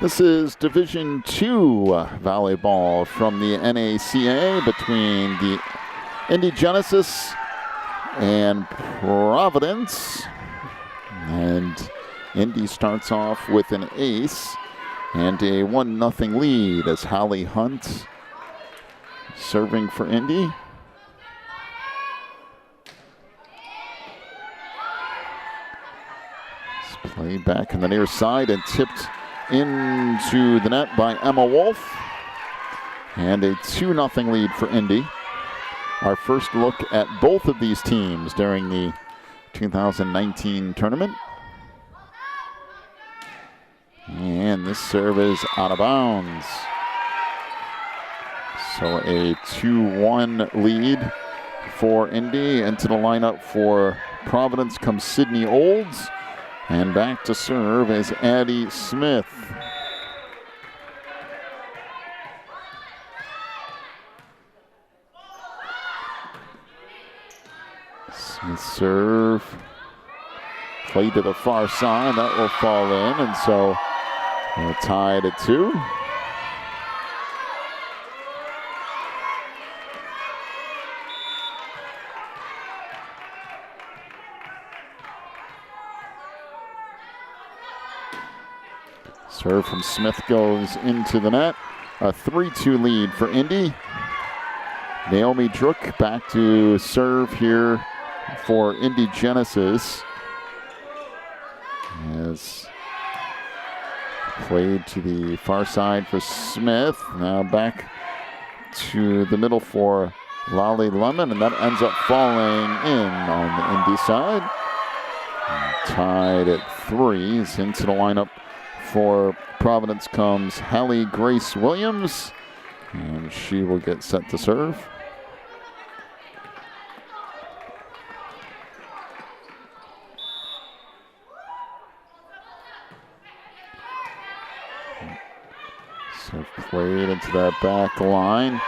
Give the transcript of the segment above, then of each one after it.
This is Division II volleyball from the NACA between the Indy Genesis and Providence. And Indy starts off with an ace and a 1-0 lead as Holly Hunt serving for Indy. It's played back on the near side and tipped into the net by Emma Wolf. And a 2-0 lead for Indy. Our first look at both of these teams during the 2019 tournament. And this serve is out of bounds. So a 2-1 lead for Indy. Into the lineup for Providence comes Sydney Olds. And back to serve is Addie Smith. Smith serve. Played to the far side. That will fall in. And so we're tied at 2. Serve from Smith goes into the net. A 3-2 lead for Indy. Naomi Drook back to serve here for Indy Genesis. As played to the far side for Smith. Now back to the middle for Lolly Lemon, and that ends up falling in on the Indy side. And tied at 3. Into the lineup for Providence comes Hallie Grace Williams, and she will get set to serve. So played into that back line.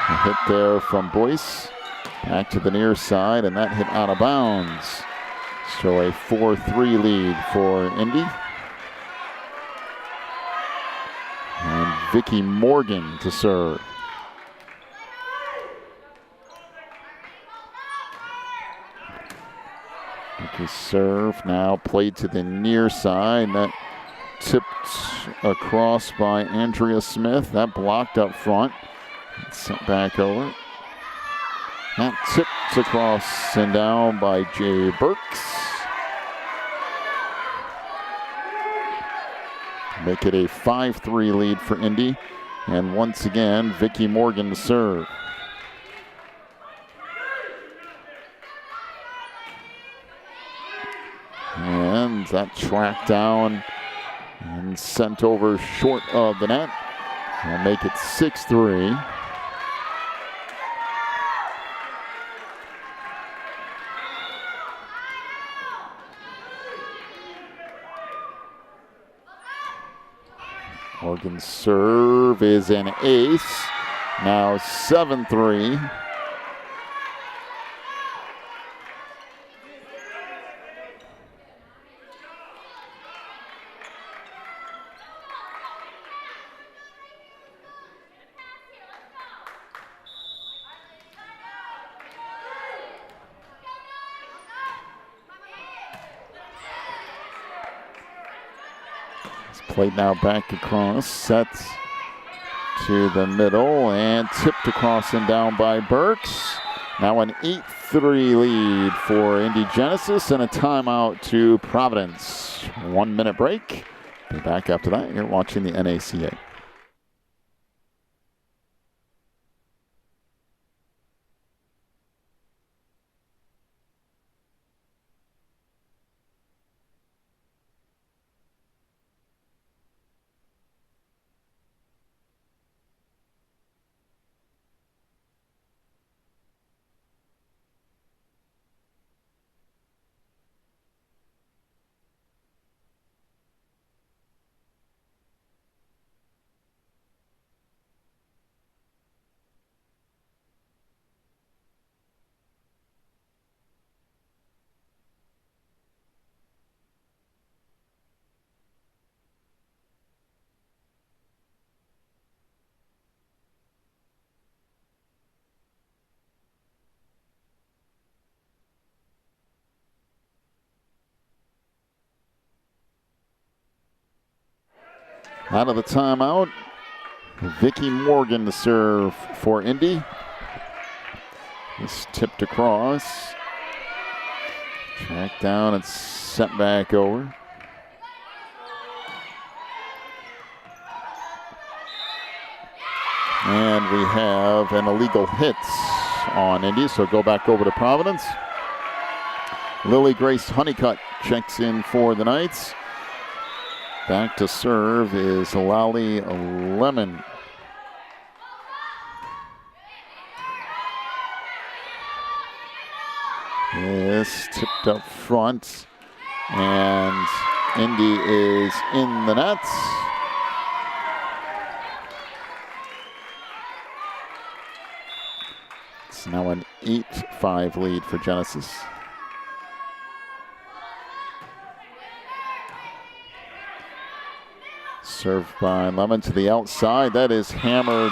A hit there from Boyce. Back to the near side, and that hit out of bounds. So a 4-3 lead for Indy. And Vicky Morgan to serve. Vicky's serve now played to the near side. That tipped across by Andrea Smith. That blocked up front. Sent back over. That tipped across and down by Jay Burks. Make it a 5-3 lead for Indy. And once again, Vicky Morgan to serve. And that tracked down and sent over short of the net. Will make it 6-3. Morgan's serve is an ace. Now 7-3. Played now back across, set to the middle, and tipped across and down by Burks. Now an 8-3 lead for Indy Genesis and a timeout to Providence. 1 minute break. Be back after that. You're watching the NACA. Out of the timeout, Vicky Morgan to serve for Indy. This tipped across. Tracked down and sent back over. And we have an illegal hit on Indy, so go back over to Providence. Lily Grace Honeycutt checks in for the Knights. Back to serve is Lally Lemon. This tipped up front, and Indy is in the net. It's now an 8-5 lead for Genesis. Served by Lemon to the outside. That is hammered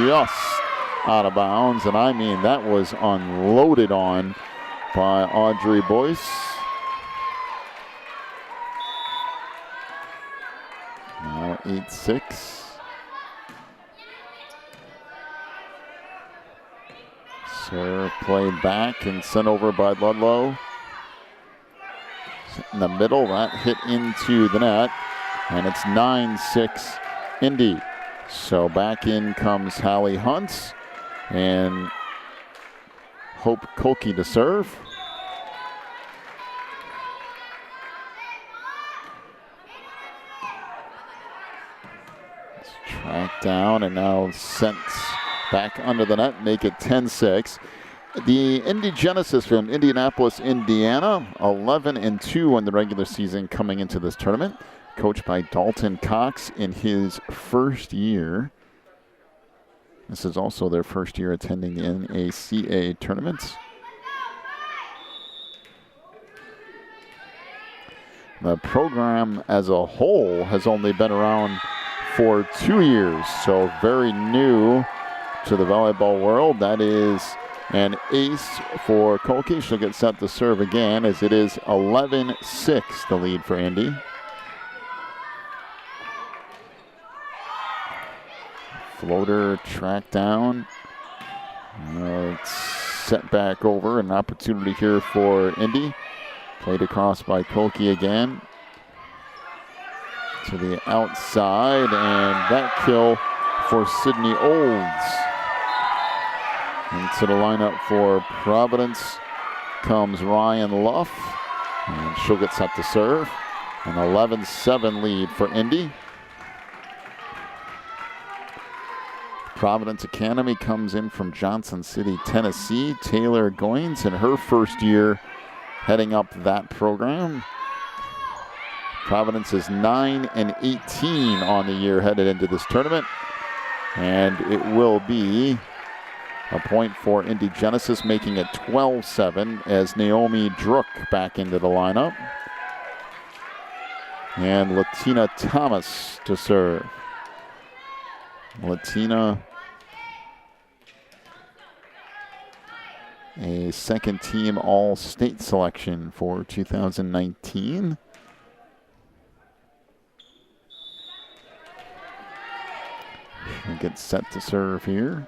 just out of bounds, and I mean that was unloaded on by Audrey Boyce. Now 8-6. Serve played back and sent over by Ludlow. In the middle, that hit into the net, and it's 9-6 Indy. So back in comes Hallie Hunt and Hope Kolke to serve. It's tracked down and now sent back under the net, make it 10-6. The Indy Genesis from Indianapolis, Indiana, 11-2 in the regular season coming into this tournament. Coached by Dalton Cox in his first year. This is also their first year attending the NACA tournaments. The program as a whole has only been around for 2 years, so very new to the volleyball world. That is an ace for Kolke. She'll get set to serve again as it is 11-6, the lead for Indy. Floater tracked down. It's set back over. An opportunity here for Indy. Played across by Kolke again. To the outside, and that kill for Sydney Olds. Into the lineup for Providence comes Ryan Luff, and she'll get set to serve. An 11-7 lead for Indy. Providence Academy comes in from Johnson City, Tennessee. Taylor Goins in her first year heading up that program. Providence is 9-18 on the year headed into this tournament. And it will be a point for Indy Genesis, making it 12-7 as Naomi Drook back into the lineup. And Latina Thomas to serve. Latina, a second team All-State selection for 2019. She'll get set to serve here.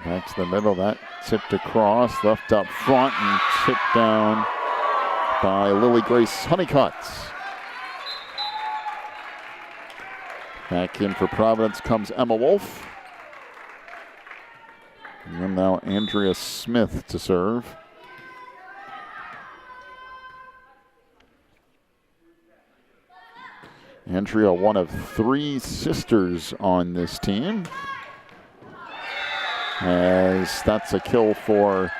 Back to the middle, that tipped across, left up front, and tipped down by Lily Grace Honeycutt. Back in for Providence comes Emma Wolf. And then now Andrea Smith to serve. Andrea, one of 3 sisters on this team. As that's a kill for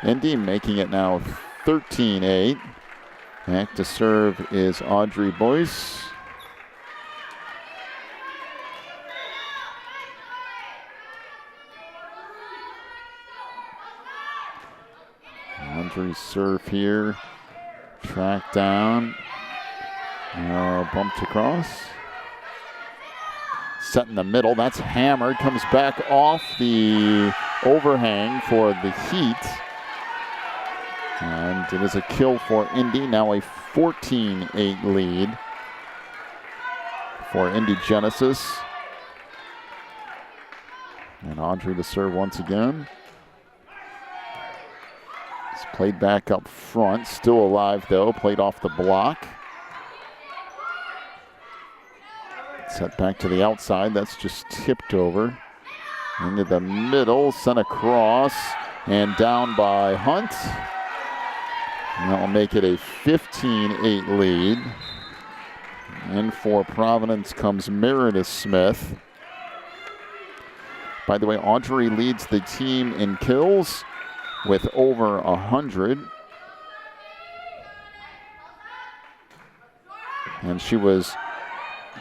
Indy, making it now 13-8. Back to serve is Audrey Boyce. Audrey's serve here. Tracked down. Bumped across. Set in the middle. That's hammered. Comes back off the overhang for the Heat. And it is a kill for Indy. Now a 14-8 lead for Indy Genesis. And Audrey to serve once again. It's played back up front. Still alive though. Played off the block. Set back to the outside. That's just tipped over. Into the middle. Sent across. And down by Hunt. And that will make it a 15-8 lead. And for Providence comes Meredith Smith. By the way, Audrey leads the team in kills with over 100. And she was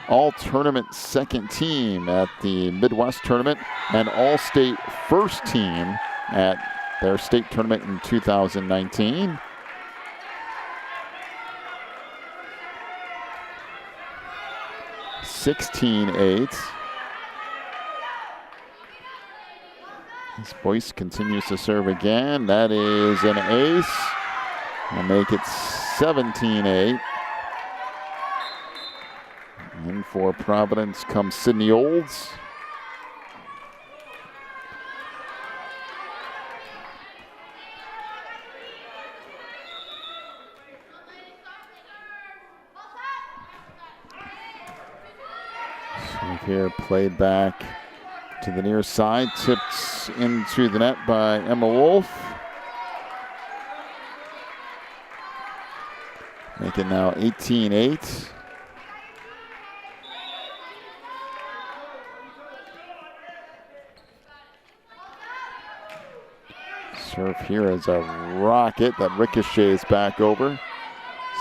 all-tournament second team at the Midwest tournament and all-state first team at their state tournament in 2019. (16-8). This Boyce continues to serve again. That is an ace. We'll make it 17-8. And for Providence comes Sydney Olds. So here played back to the near side, tipped into the net by Emma Wolf. Make it now 18-8. Serve here is a rocket that ricochets back over.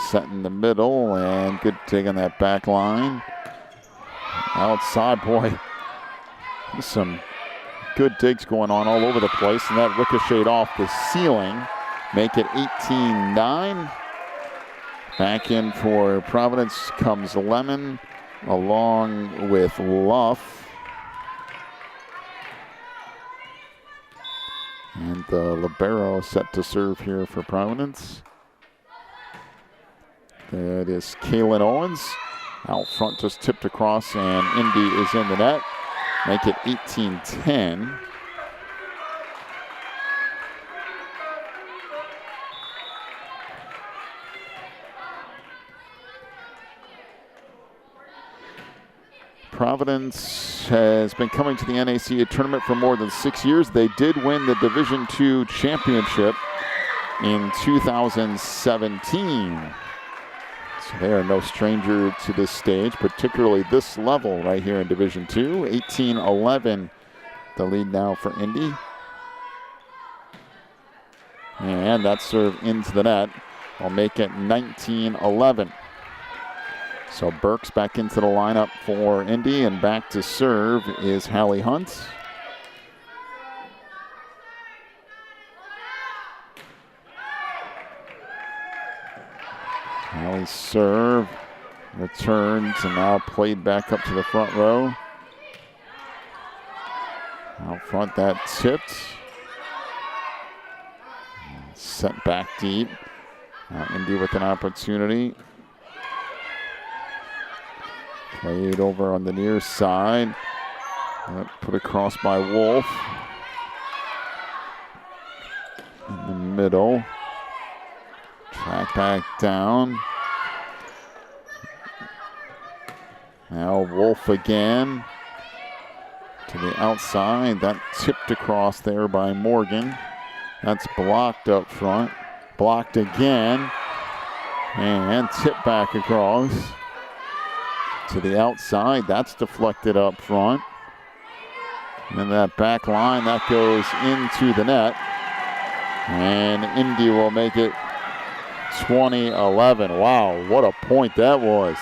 Set in the middle and good dig on that back line. Outside, boy. There's some good digs going on all over the place, and that ricocheted off the ceiling. Make it 18-9. Back in for Providence comes Lemon along with Luff. And the libero set to serve here for Providence. That is Kaylin Owens. Out front, just tipped across, and Indy is in the net. Make it 18-10. Providence has been coming to the NACA tournament for more than 6 years. They did win the Division II championship in 2017. So they are no stranger to this stage, particularly this level right here in Division II. 18-11, the lead now for Indy. And that serve into the net will make it 19-11. So Burks back into the lineup for Indy, and back to serve is Hallie Hunt. Hallie's serve returns and now played back up to the front row. Out front, that tipped. Set back deep. Now Indy with an opportunity. Played over on the near side. Put across by Wolf. In the middle. Track back down. Now Wolf again. To the outside. That tipped across there by Morgan. That's blocked up front. Blocked again. And tipped back across. To the outside. That's deflected up front. And that back line, that goes into the net. And Indy will make it 20-11. Wow, what a point that was.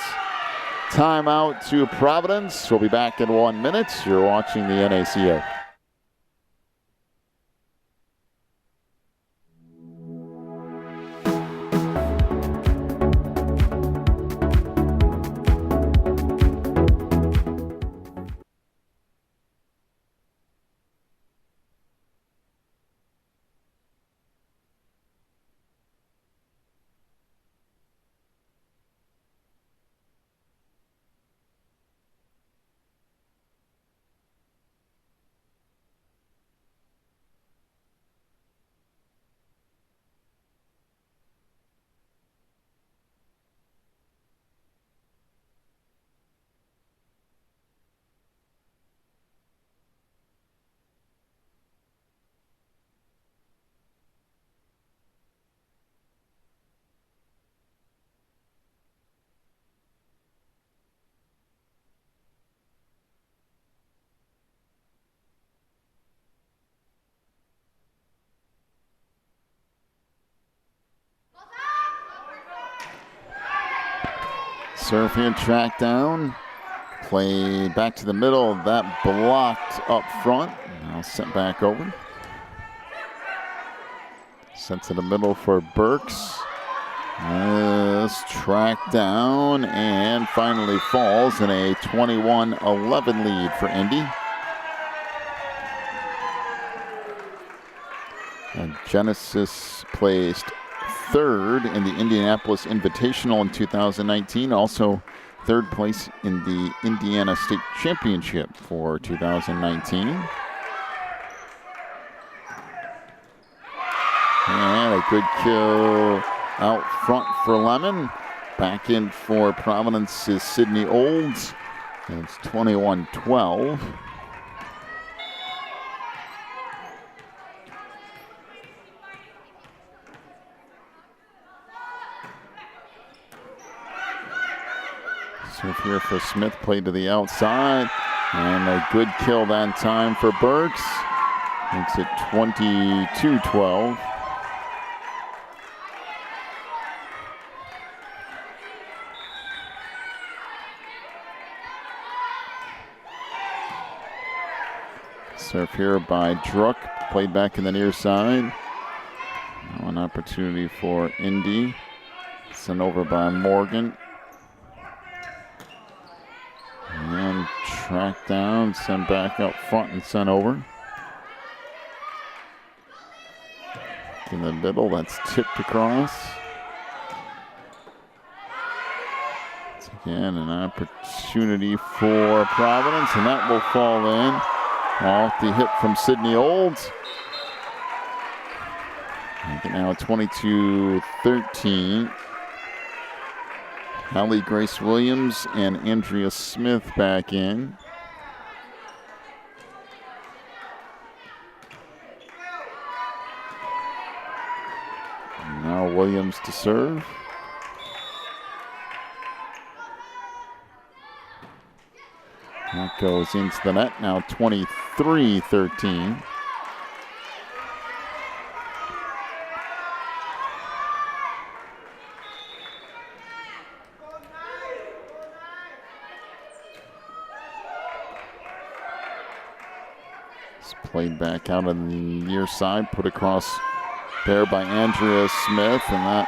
Timeout to Providence. We'll be back in 1 minute. You're watching the NACA. Serve here, track down. Play back to the middle. That blocked up front. Now sent back over. Sent to the middle for Burks. Tracked down and finally falls in a 21-11 lead for Indy. And Genesis placed third in the Indianapolis Invitational in 2019. Also third place in the Indiana State Championship for 2019. And a good kill out front for Lemon. Back in for Providence is Sydney Olds. It's 21-12. Serve here for Smith, played to the outside. And a good kill that time for Burks. Makes it 22-12. Serve here by Druck, played back in the near side. Now an opportunity for Indy. Sent over by Morgan. And tracked down, sent back up front and sent over. In the middle, that's tipped across. Once again, an opportunity for Providence, and that will fall in. Off the hit from Sydney Olds. Make it now 22-13. Hallie Grace Williams and Andrea Smith back in. And now Williams to serve. That goes into the net, now 23-13. It's played back out on the near side, put across there by Andrea Smith, and that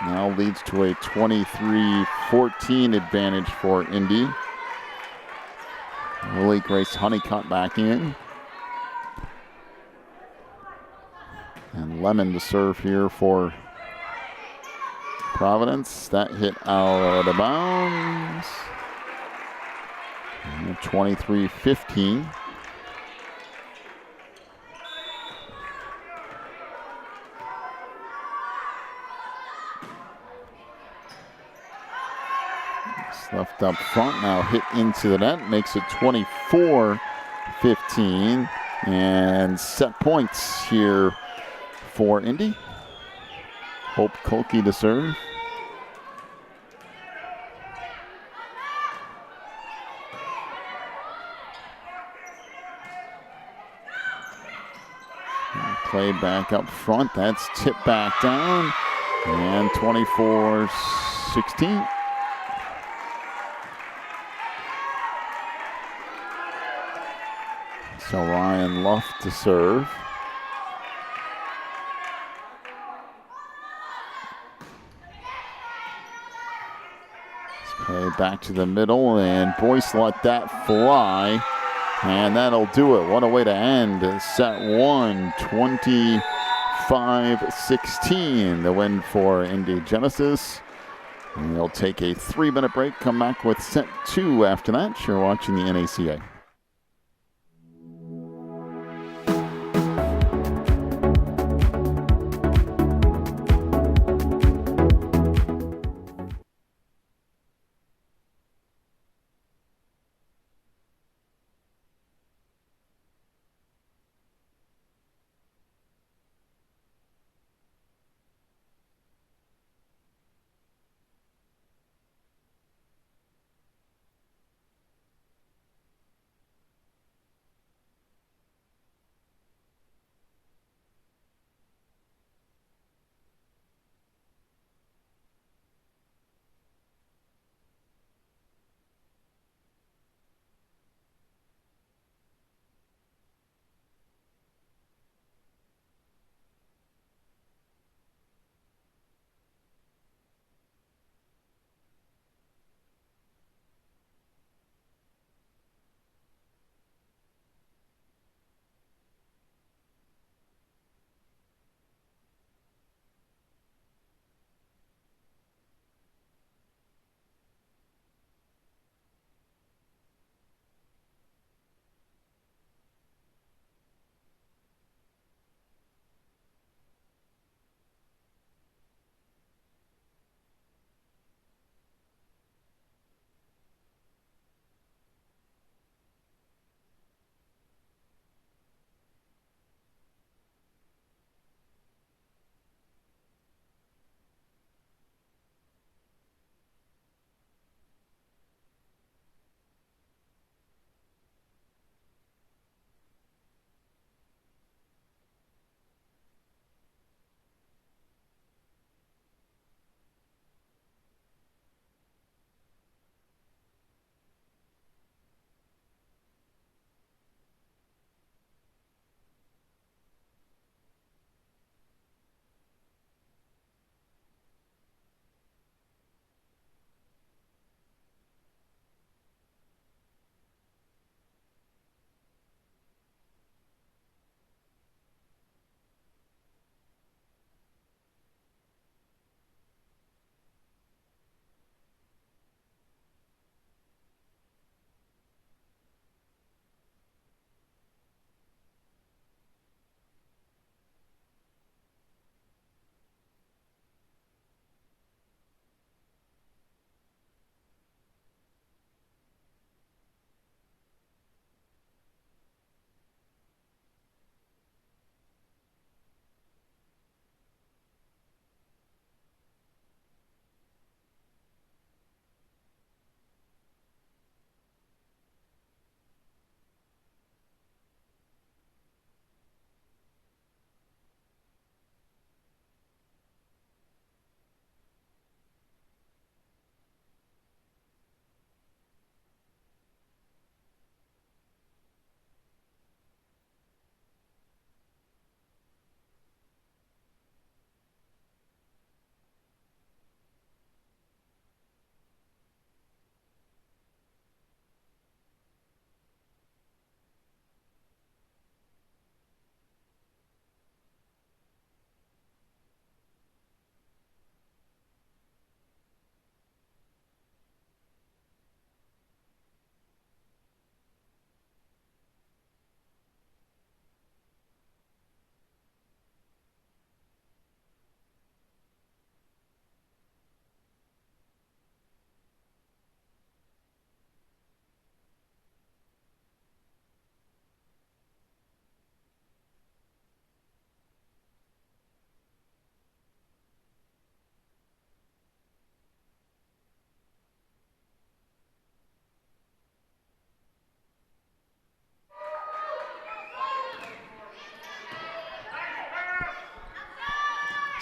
now leads to a 23-14 advantage for Indy. Lily Grace Honeycutt back in. And Lemon to serve here for Providence. That hit out of bounds. 23-15. Left up front, now hit into the net, makes it 24-15. And set points here for Indy. Hope Kolke to serve. Play back up front, that's tipped back down. And 24-16. So Ryan Luff to serve. Play back to the middle, and Boyce let that fly. And that'll do it. What a way to end set one, 25-16. The win for Indy Genesis. And they'll take a 3-minute break, come back with set two after that. You're watching the NACA.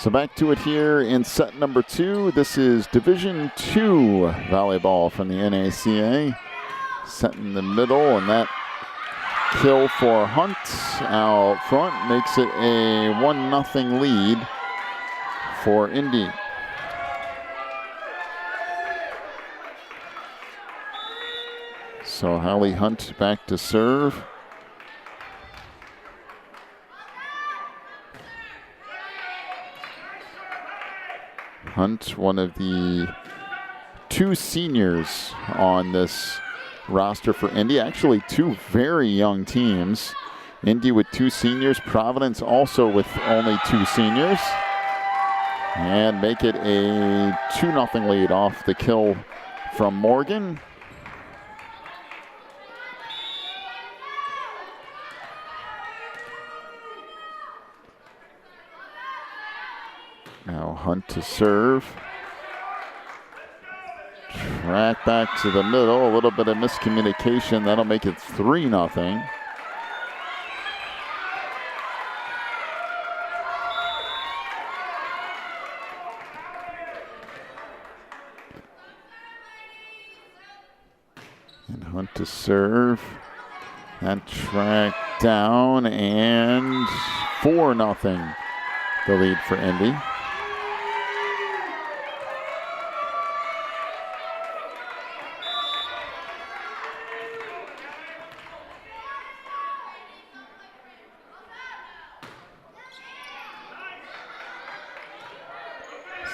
So back to it here in set number 2. This is Division II volleyball from the NACA. Set in the middle, and that kill for Hunt out front makes it a 1-0 lead for Indy. So Holly Hunt back to serve. Hunt, one of the 2 seniors on this roster for Indy. Actually, 2 very young teams. Indy with 2 seniors, Providence also with only 2 seniors. And make it a 2-0 lead off the kill from Morgan. Now Hunt to serve. Track back to the middle. A little bit of miscommunication. That'll make it 3-0. And Hunt to serve. That track down, and 4-0 the lead for Indy.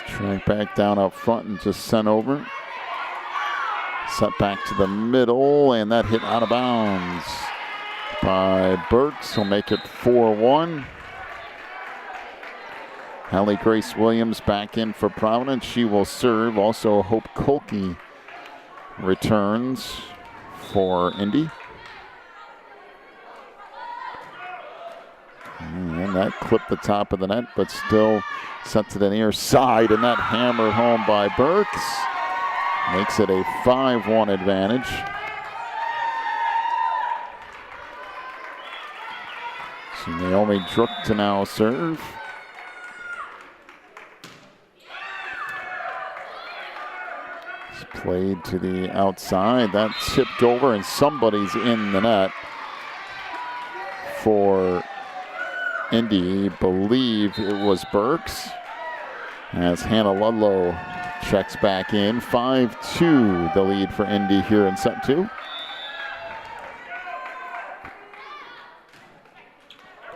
Track back down up front and just sent over. Set back to the middle, and that hit out of bounds by Burks. He'll make it 4-1. Hallie Grace Williams back in for Providence. She will serve. Also, Hope Kolke returns for Indy. And that clipped the top of the net, but still set to the near side, and that hammered home by Burks. Makes it a 5-1 advantage. So Naomi Drook to now serve. It's played to the outside. That tipped over, and somebody's in the net for Indy. Believe it was Burks, as Hannah Ludlow checks back in. 5-2 the lead for Indy here in set 2.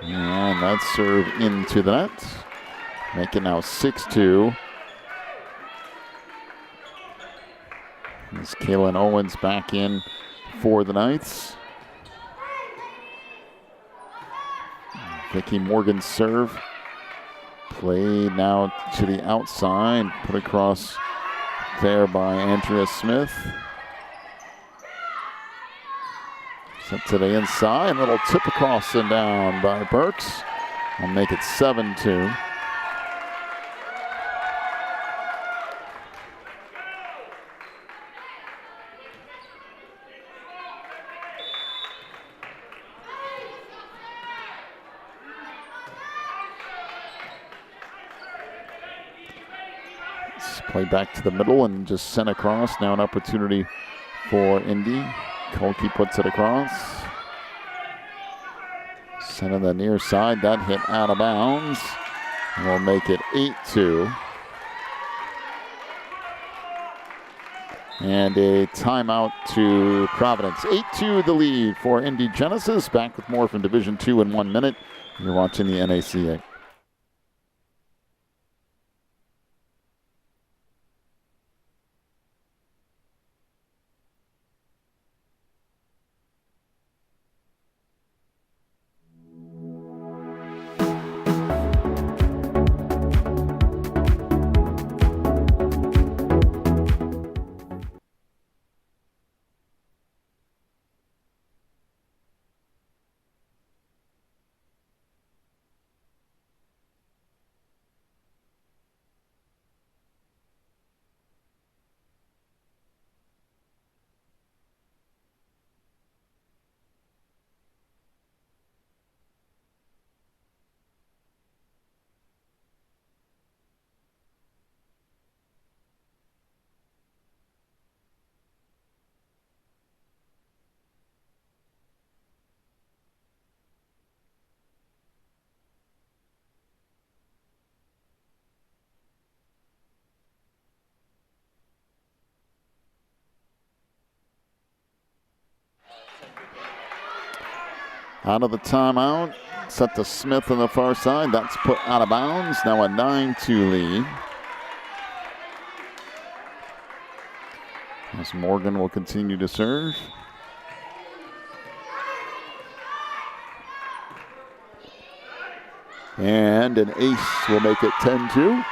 And that serve into the net. Make it now 6-2. As Kaylin Owens back in for the Knights. Vicky Morgan's serve. Played now to the outside. Put across there by Andrea Smith. Set to the inside. Little tip across and down by Burks. I'll make it 7-2. Play back to the middle and just sent across. Now an opportunity for Indy. Kolke puts it across. Sent on the near side. That hit out of bounds. And we'll make it 8-2. And a timeout to Providence. 8-2 the lead for Indy Genesis. Back with more from Division II in 1 minute. You're watching the NACA. Out of the timeout. Set to Smith on the far side. That's put out of bounds. Now a 9-2 lead. As Morgan will continue to serve. And an ace will make it 10-2.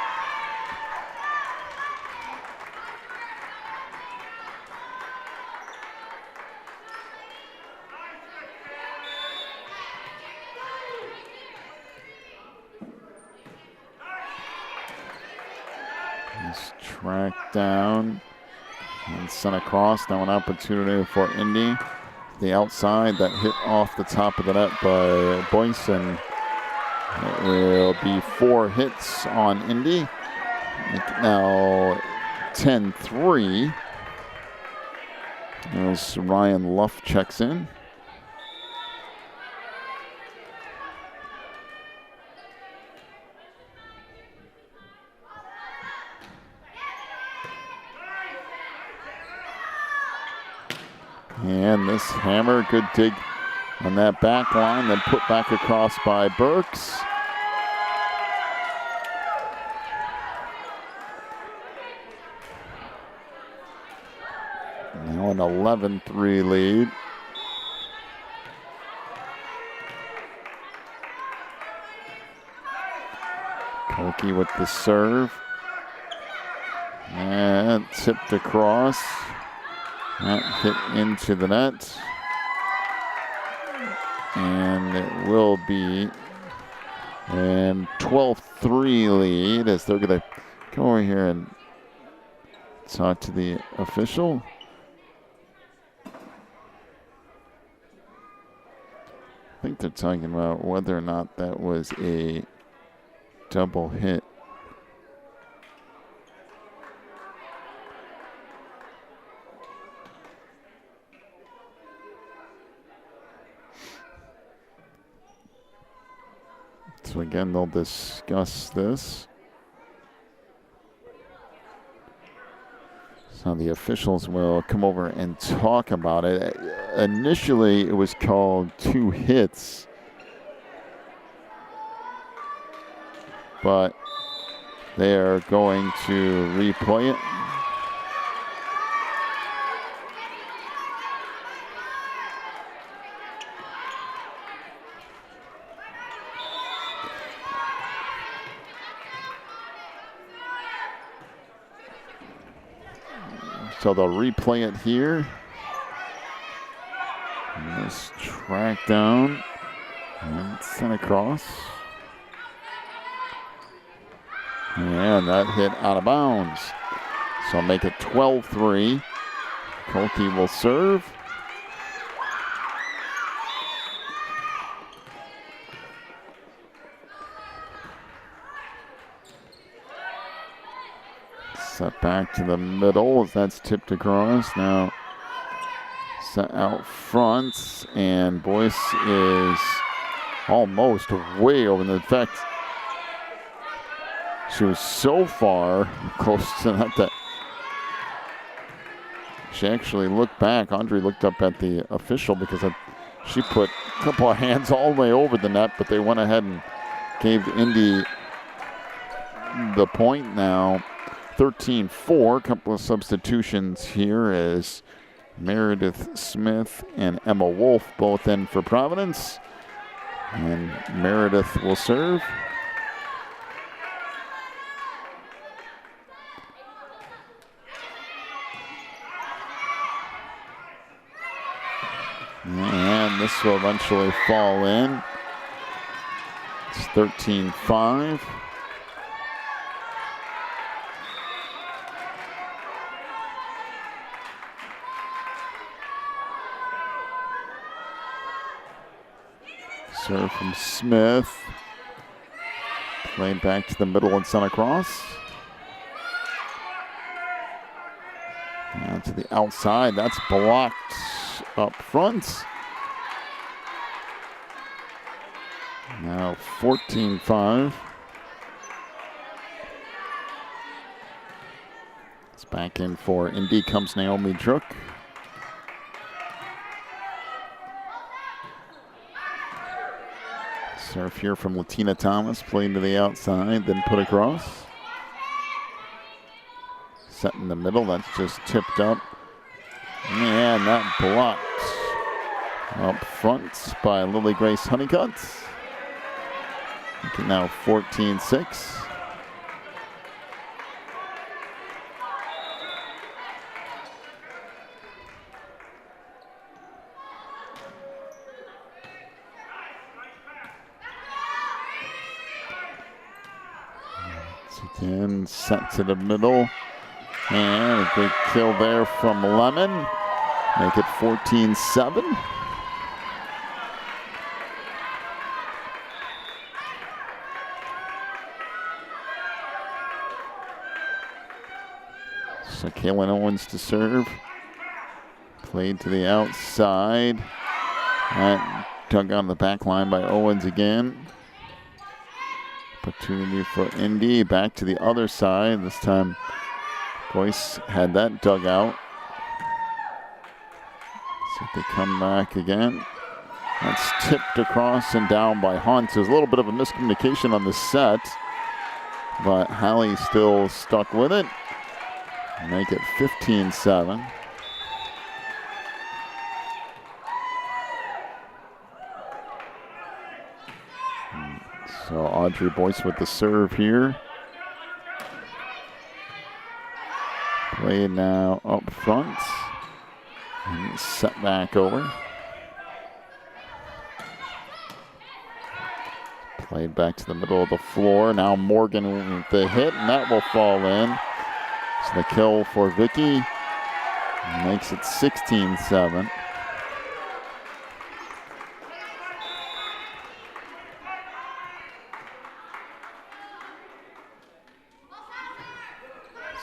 He's tracked down and sent across. Now an opportunity for Indy. The outside that hit off the top of the net by Boyson. It will be 4 hits on Indy. Now 10-3 as Ryan Luff checks in. And this hammer, good dig on that back line, then put back across by Burks. Now an 11-3 lead. Koki with the serve. And tipped across. That hit into the net. And it will be a 12-3 lead as they're going to come over here and talk to the official. I think they're talking about whether or not that was a double hit. So again, they'll discuss this. So the officials will come over and talk about it. Initially, it was called 2 hits. But they are going to replay it. So they'll replay it here. And this track down and sent across. And that hit out of bounds. So make it 12-3. Kolke will serve. Set back to the middle as that's tipped across. Now set out front, and Boyce is almost way over. In fact, she was so far close to that she actually looked back. Andre looked up at the official because she put a couple of hands all the way over the net, but they went ahead and gave Indy the point now. 13-4, a couple of substitutions here as Meredith Smith and Emma Wolf both in for Providence. And Meredith will serve. And this will eventually fall in. It's 13-5. Serve from Smith. Played back to the middle and sent across. And to the outside. That's blocked up front. Now 14-5. It's back in for Indy comes Naomi Druk. Serve here from Latina Thomas, playing to the outside, then put across. Set in the middle, that's just tipped up. And that blocked up front by Lily Grace Honeycutt. Now 14-6. Again, set to the middle. And a great kill there from Lemon. Make it 14-7. So Kaylin Owens to serve. Played to the outside. That dug on the back line by Owens again. Opportunity for Indy. Back to the other side. This time Boyce had that dug out. So they come back again. That's tipped across and down by Hunt. There's a little bit of a miscommunication on the set, but Hallie still stuck with it. Make it 15-7. So Audrey Boyce with the serve here. Play now up front. And set back over. Played back to the middle of the floor. Now Morgan with the hit, and that will fall in. So the kill for Vicky makes it 16-7.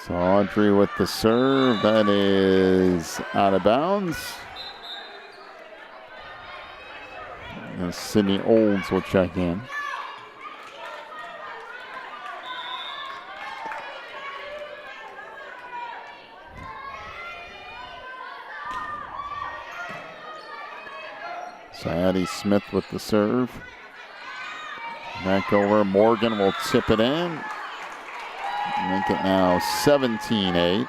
So Audrey with the serve, that is out of bounds. And Sydney Olds will check in. So Addie Smith with the serve. Back over, Morgan will tip it in. Make it now 17-8.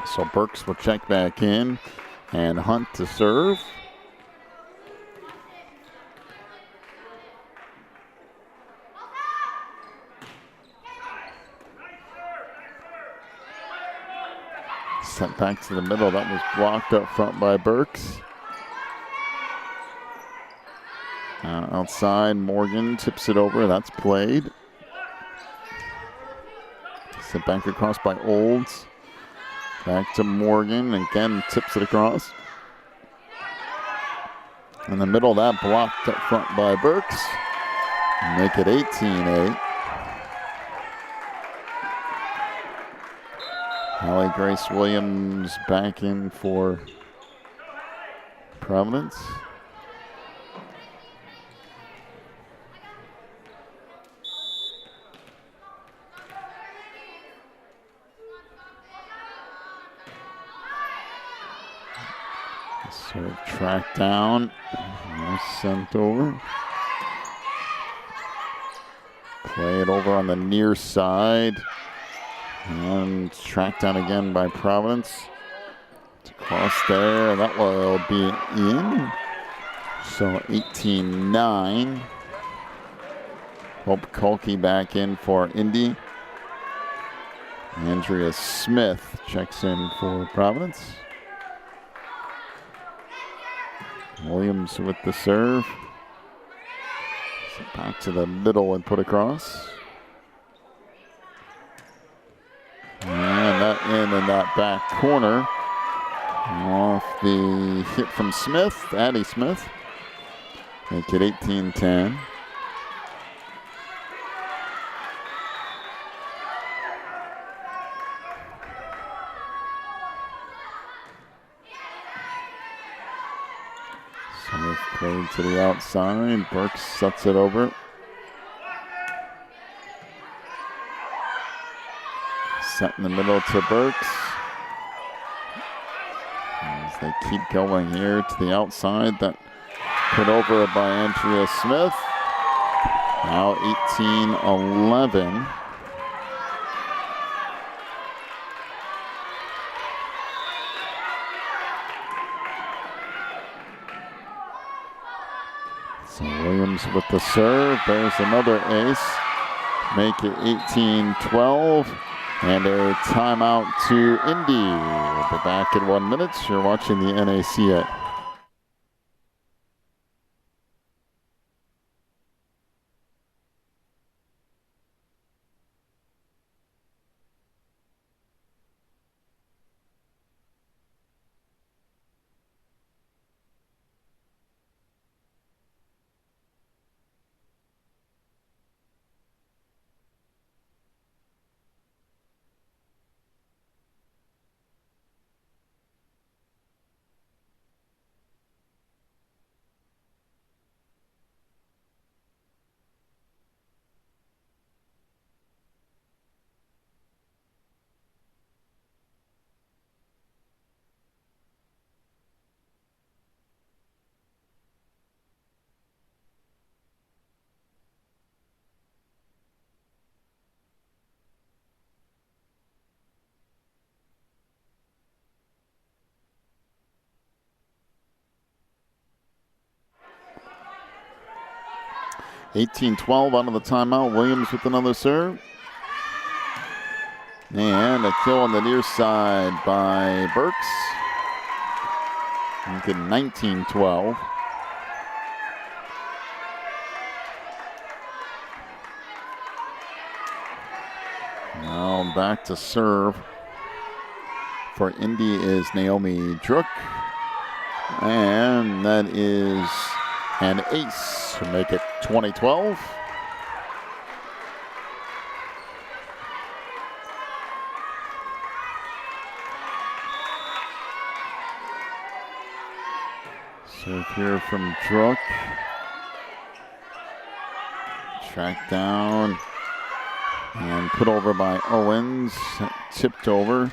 So Burks will check back in, and Hunt to serve. Sent back to the middle. That was blocked up front by Burks. Outside, Morgan tips it over. That's played. Sent back across by Olds. Back to Morgan. Again, tips it across. In the middle, that blocked up front by Burks. Make it 18-8. Hallie Grace Williams back in for Providence. So tracked down, sent over. Play it over on the near side. And tracked down again by Providence. It's across there, that will be in. So 18-9. Hope Kolke back in for Indy. Andrea Smith checks in for Providence. Williams with the serve. So back to the middle and put across. And that in that back corner. Off the hit from Smith, Addie Smith. Make it 18-10. Smith played to the outside. Burks sets it over. Set in the middle to Burks. As they keep going here to the outside, that put over by Andrea Smith. Now 18-11. So Williams with the serve. There's another ace. Make it 18-12. And a timeout to Indy. We'll be back in 1 minute. You're watching the NACA. (18-12) out of the timeout. Williams with another serve. And a kill on the near side by Burks. Make it 19-12. Now back to serve for Indy is Naomi Drook. And that is an ace to make it 20-12. Serve here from Drook. Tracked down and put over by Owens. Tipped over.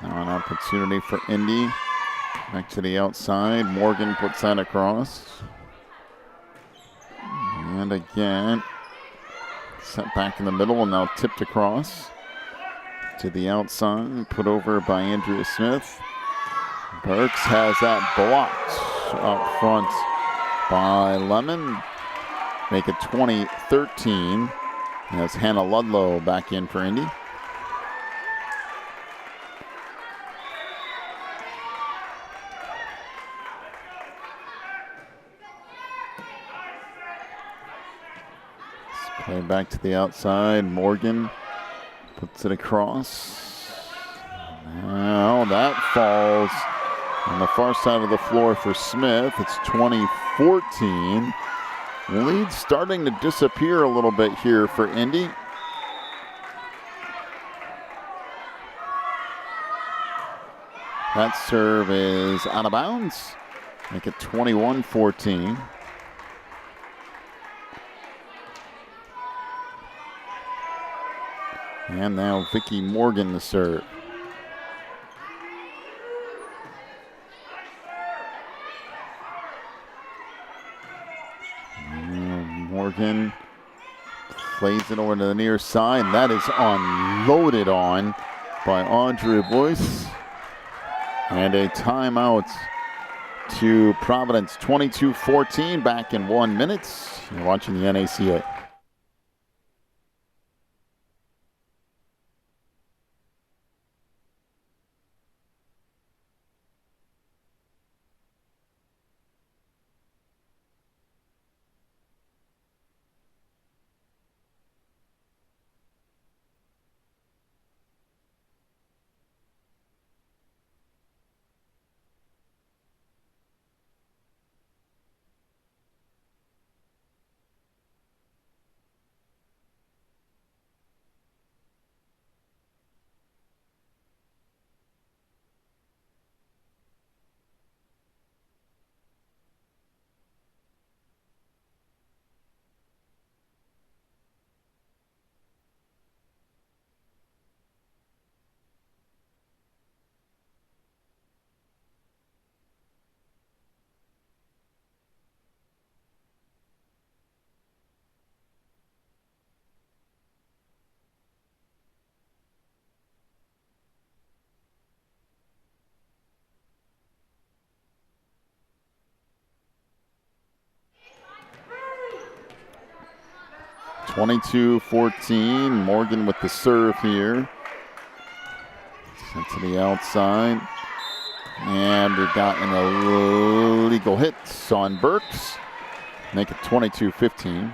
Now an opportunity for Indy. Back to the outside. Morgan puts that across. And again, set back in the middle and now tipped across. To the outside, put over by Andrea Smith. Burks has that blocked up front by Lemon. Make it 20-13. As Hannah Ludlow back in for Indy. Play back to the outside. Morgan puts it across. Now that falls on the far side of the floor for Smith. It's 20-14. Lead starting to disappear a little bit here for Indy. That serve is out of bounds. Make it 21-14. And now Vicky Morgan the serve. Morgan plays it over to the near side. And that is unloaded on by Audrey Boyce. And a timeout to Providence. 22-14, back in 1 minute. You're watching the NACA. 22-14. Morgan with the serve here. Sent to the outside. And we got an illegal hit on Burks. Make it 22-15.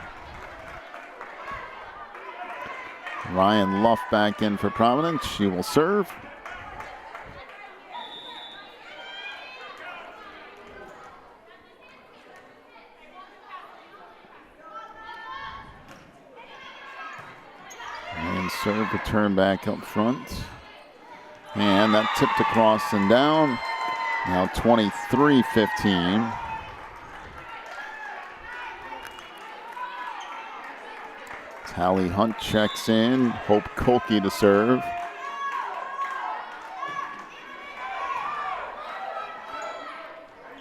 Ryan Luff back in for Providence. She will serve. And serve return back up front. And that tipped across and down. Now 23-15. Tally Hunt checks in. Hope Kolke to serve.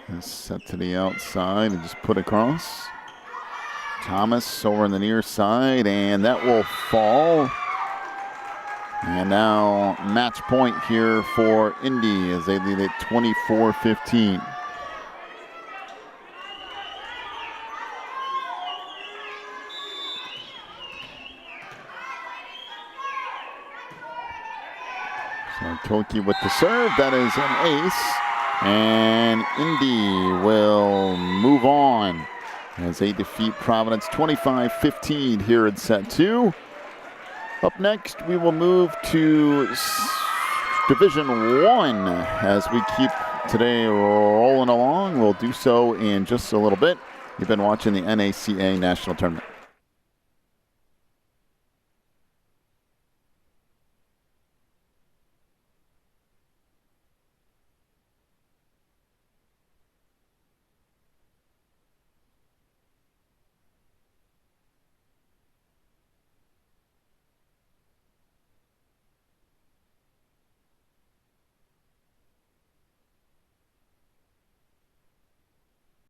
And set to the outside and just put across. Thomas over on the near side, and that will fall. And now match point here for Indy as they lead at 24-15. So Kolke with the serve, that is an ace. And Indy will move on as they defeat Providence 25-15 here in set 2. Up next, we will move to Division 1 as we keep today rolling along. We'll do so in just a little bit. You've been watching the NACA National Tournament.